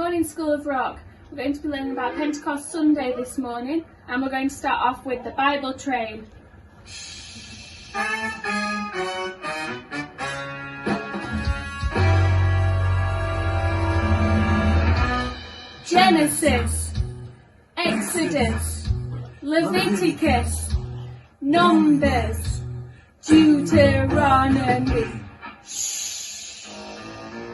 morning, School of Rock. We're going to be learning about Pentecost Sunday this morning, and we're going to start off with the Bible train. Genesis, Exodus, Leviticus, Numbers, Deuteronomy,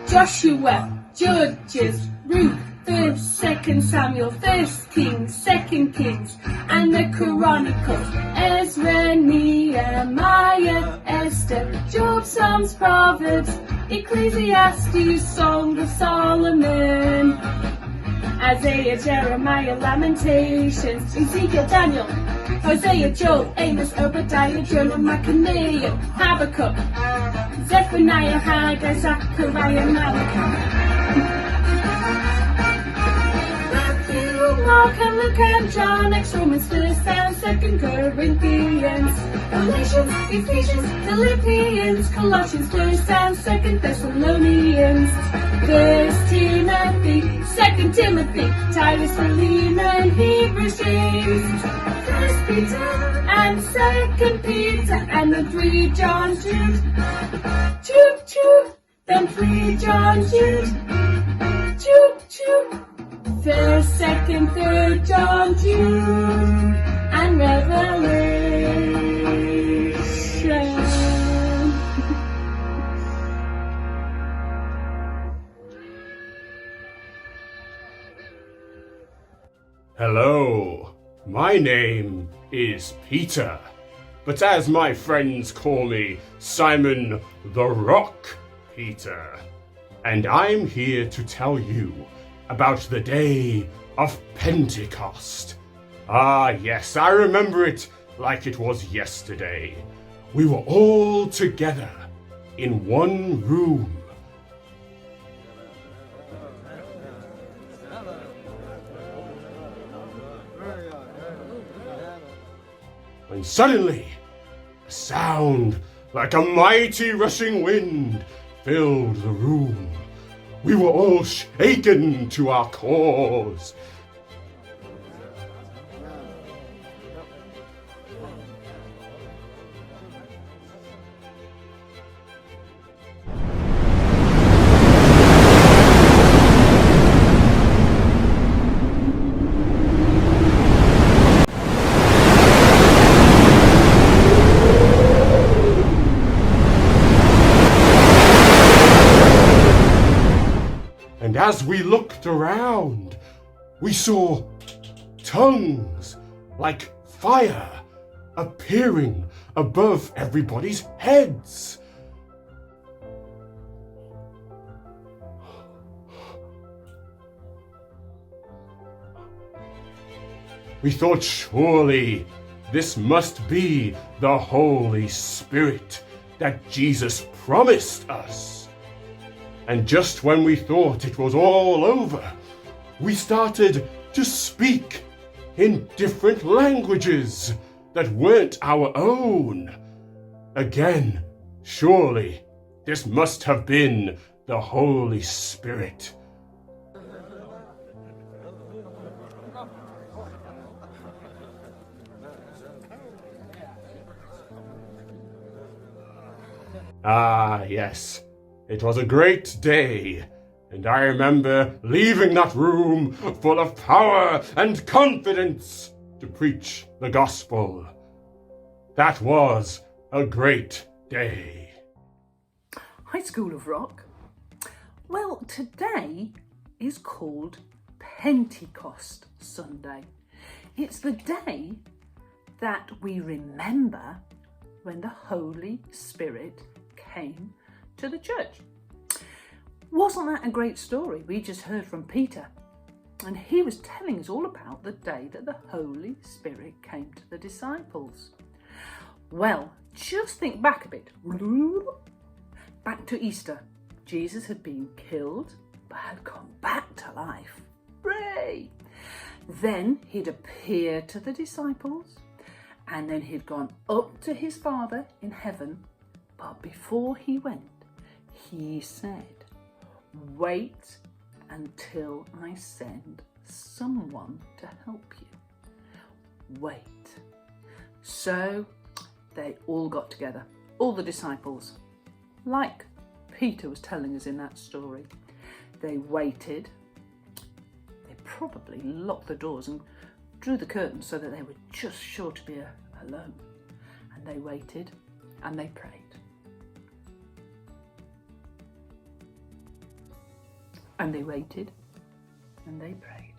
Joshua, Judges, Ruth, 1st, 2nd Samuel, 1st Kings, 2nd Kings, and the Chronicles, Ezra, Nehemiah, Esther, Job, Psalms, Proverbs, Ecclesiastes, Song of Solomon, Isaiah, Jeremiah, Lamentations, Ezekiel, Daniel, Hosea, Joel, Amos, Obadiah, Jonah, Micaiah, Habakkuk, Zephaniah, Haggai, Zechariah, Malachi, Matthew, Mark, and Luke, and John, Acts, Romans, 1st and 2nd Corinthians, Galatians, Ephesians, Philippians, Colossians, 1st and 2nd Thessalonians, 1st Timothy, 2nd Timothy, Titus, Philemon, Hebrews, James, 1st Peter and 2nd Peter, and then 3 John, Jude, then 3 John, Jude, 1st, 2nd, 3rd John, Jude, and Revelation. Hello, my name is Peter, but as my friends call me, Simon the Rock Peter, and I'm here to tell you about the day of Pentecost. Ah yes, I remember it like it was yesterday. We were all together in one room. When suddenly, a sound like a mighty rushing wind filled the room. We were all shaken to our cores. And as we looked around, we saw tongues like fire appearing above everybody's heads. We thought surely this must be the Holy Spirit that Jesus promised us. And just when we thought it was all over, we started to speak in different languages that weren't our own. Again, surely this must have been the Holy Spirit. Ah, yes. It was a great day, and I remember leaving that room full of power and confidence to preach the gospel. That was a great day. Hi, School of Rock. Well, today is called Pentecost Sunday. It's the day that we remember when the Holy Spirit came to the church. Wasn't that a great story we just heard from Peter? And he was telling us all about the day that the Holy Spirit came to the disciples. Well, just think back a bit. Back to Easter. Jesus had been killed but had come back to life. Hooray! Then he'd appeared to the disciples, and then he'd gone up to his Father in heaven. But before he went, he said, wait until I send someone to help you. Wait. So they all got together, all the disciples, like Peter was telling us in that story. They waited. They probably locked the doors and drew the curtains so that they were just sure to be alone. And they waited and they prayed. And they waited and they prayed.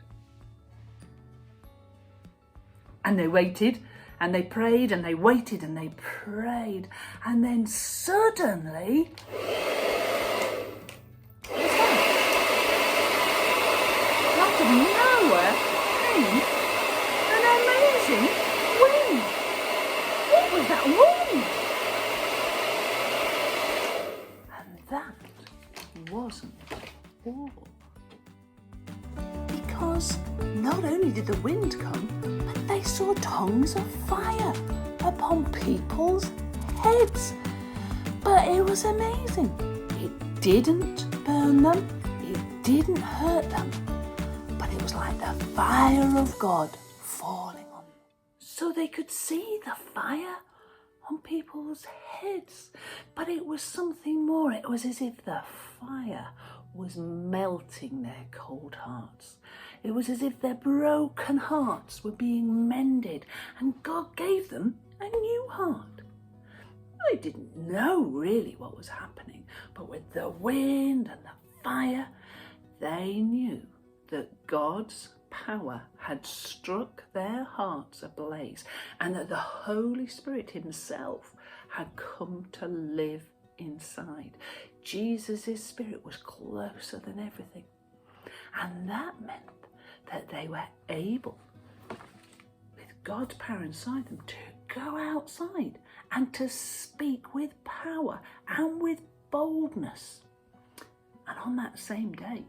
And they waited and they prayed and they waited and they prayed. And then suddenly, out of nowhere came an amazing wind. What was that wind? And that wasn't all. Because not only did the wind come, but they saw tongues of fire upon people's heads. But it was amazing. It didn't burn them, it didn't hurt them, but it was like the fire of God falling on them. So they could see the fire on people's heads, but it was something more. It was as if the fire was melting their cold hearts. It was as if their broken hearts were being mended, and God gave them a new heart. They didn't know really what was happening, but with the wind and the fire, they knew that God's power had struck their hearts ablaze, and that the Holy Spirit himself had come to live inside. Jesus' spirit was closer than everything. And that meant that they were able, with God's power inside them, to go outside and to speak with power and with boldness. And on that same day,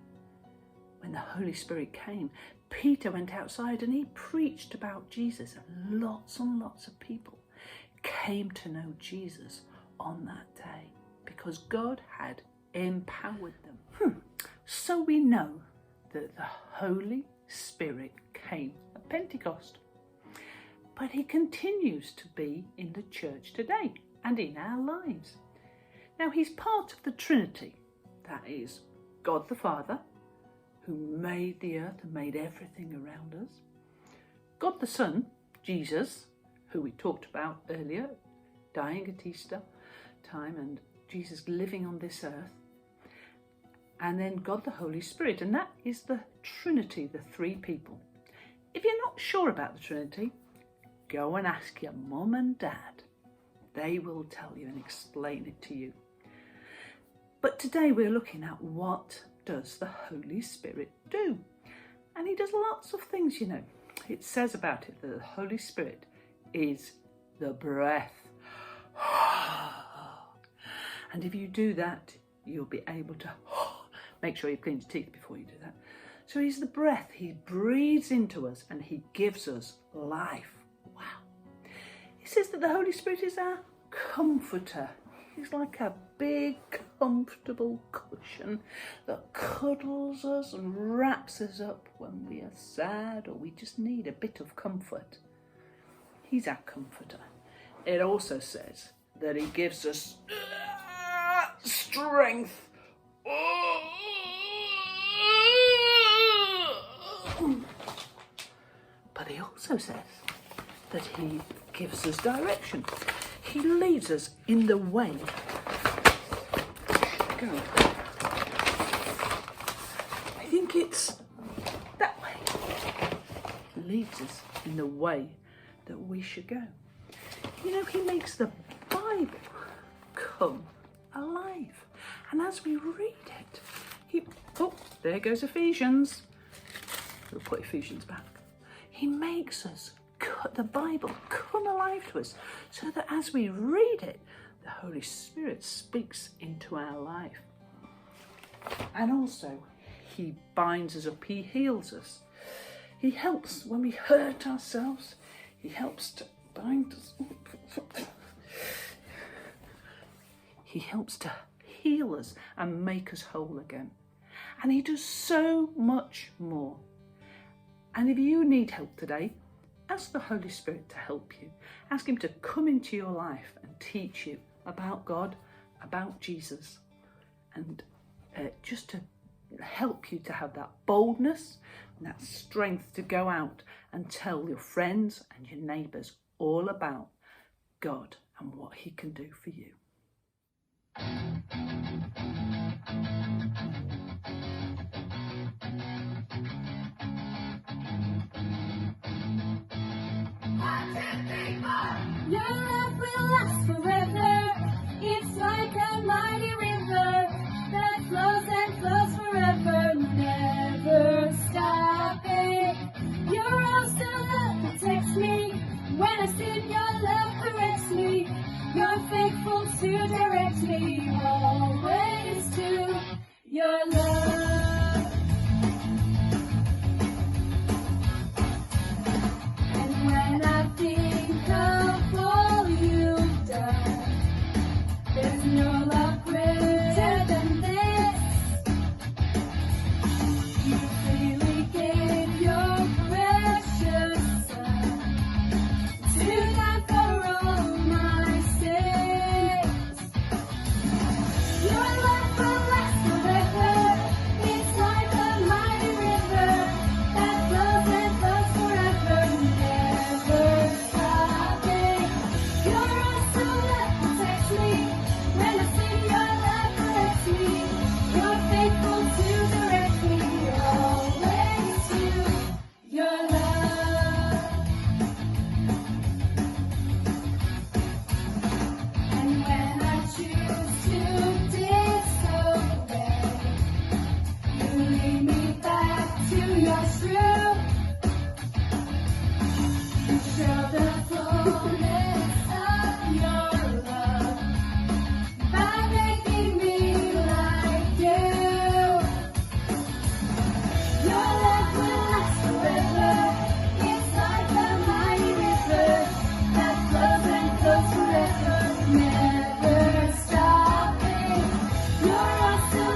when the Holy Spirit came, Peter went outside and he preached about Jesus, and lots of people came to know Jesus on that day because God had empowered them. So we know that the Holy Spirit came at Pentecost, but he continues to be in the church today and in our lives. Now he's part of the Trinity, that is God the Father, who made the earth and made everything around us. God the Son, Jesus, who we talked about earlier, dying at Easter time and Jesus living on this earth. And then God the Holy Spirit, and that is the Trinity, the three people. If you're not sure about the Trinity, go and ask your mum and dad. They will tell you and explain it to you. But today we're looking at what does the Holy Spirit do? And he does lots of things, you know. It says about it that the Holy Spirit is the breath. And if you do that, you'll be able to make sure you clean your teeth before you do that. So he's the breath. He breathes into us and he gives us life. Wow. He says that the Holy Spirit is our comforter. He's like a big, comfortable cushion that cuddles us and wraps us up when we are sad or we just need a bit of comfort. He's our comforter. It also says that he gives us strength. But he also says that he gives us direction. He leads us in the way. Go. I think it's that way. He leads us in the way that we should go. You know, he makes the Bible come alive. And as we read it, there goes Ephesians. We'll put Ephesians back. He makes us, the Bible, come alive to us so that as we read it, the Holy Spirit speaks into our life. And also, he binds us up, he heals us. He helps when we hurt ourselves. He helps to bind us up. He helps to heal us and make us whole again. And he does so much more. And if you need help today, ask the Holy Spirit to help you. Ask him to come into your life and teach you about God, about Jesus, and just to help you to have that boldness and that strength to go out and tell your friends and your neighbours all about God and what he can do for you. Your love will last forever. It's like a mighty river that flows and flows forever, never stopping. Your awesome love protects me. When I sin, your love corrects me. You're faithful to direct me always to your love. And when I think of all you've done, there's no love greater than this. You freely gave your precious Son to die for all my sins. Your love will last forever. It's like a mighty river that flows and flows forever, never stopping. Your awesome love protects me. When I sin, your love corrects me. You're faithful to direct me always to your love. And when I choose to disobey, you lead me back to your truth. You show the fullness of your love by making me like you. Your love will last forever. It's like a mighty river that flows and flows forever, never stopping. Your awesome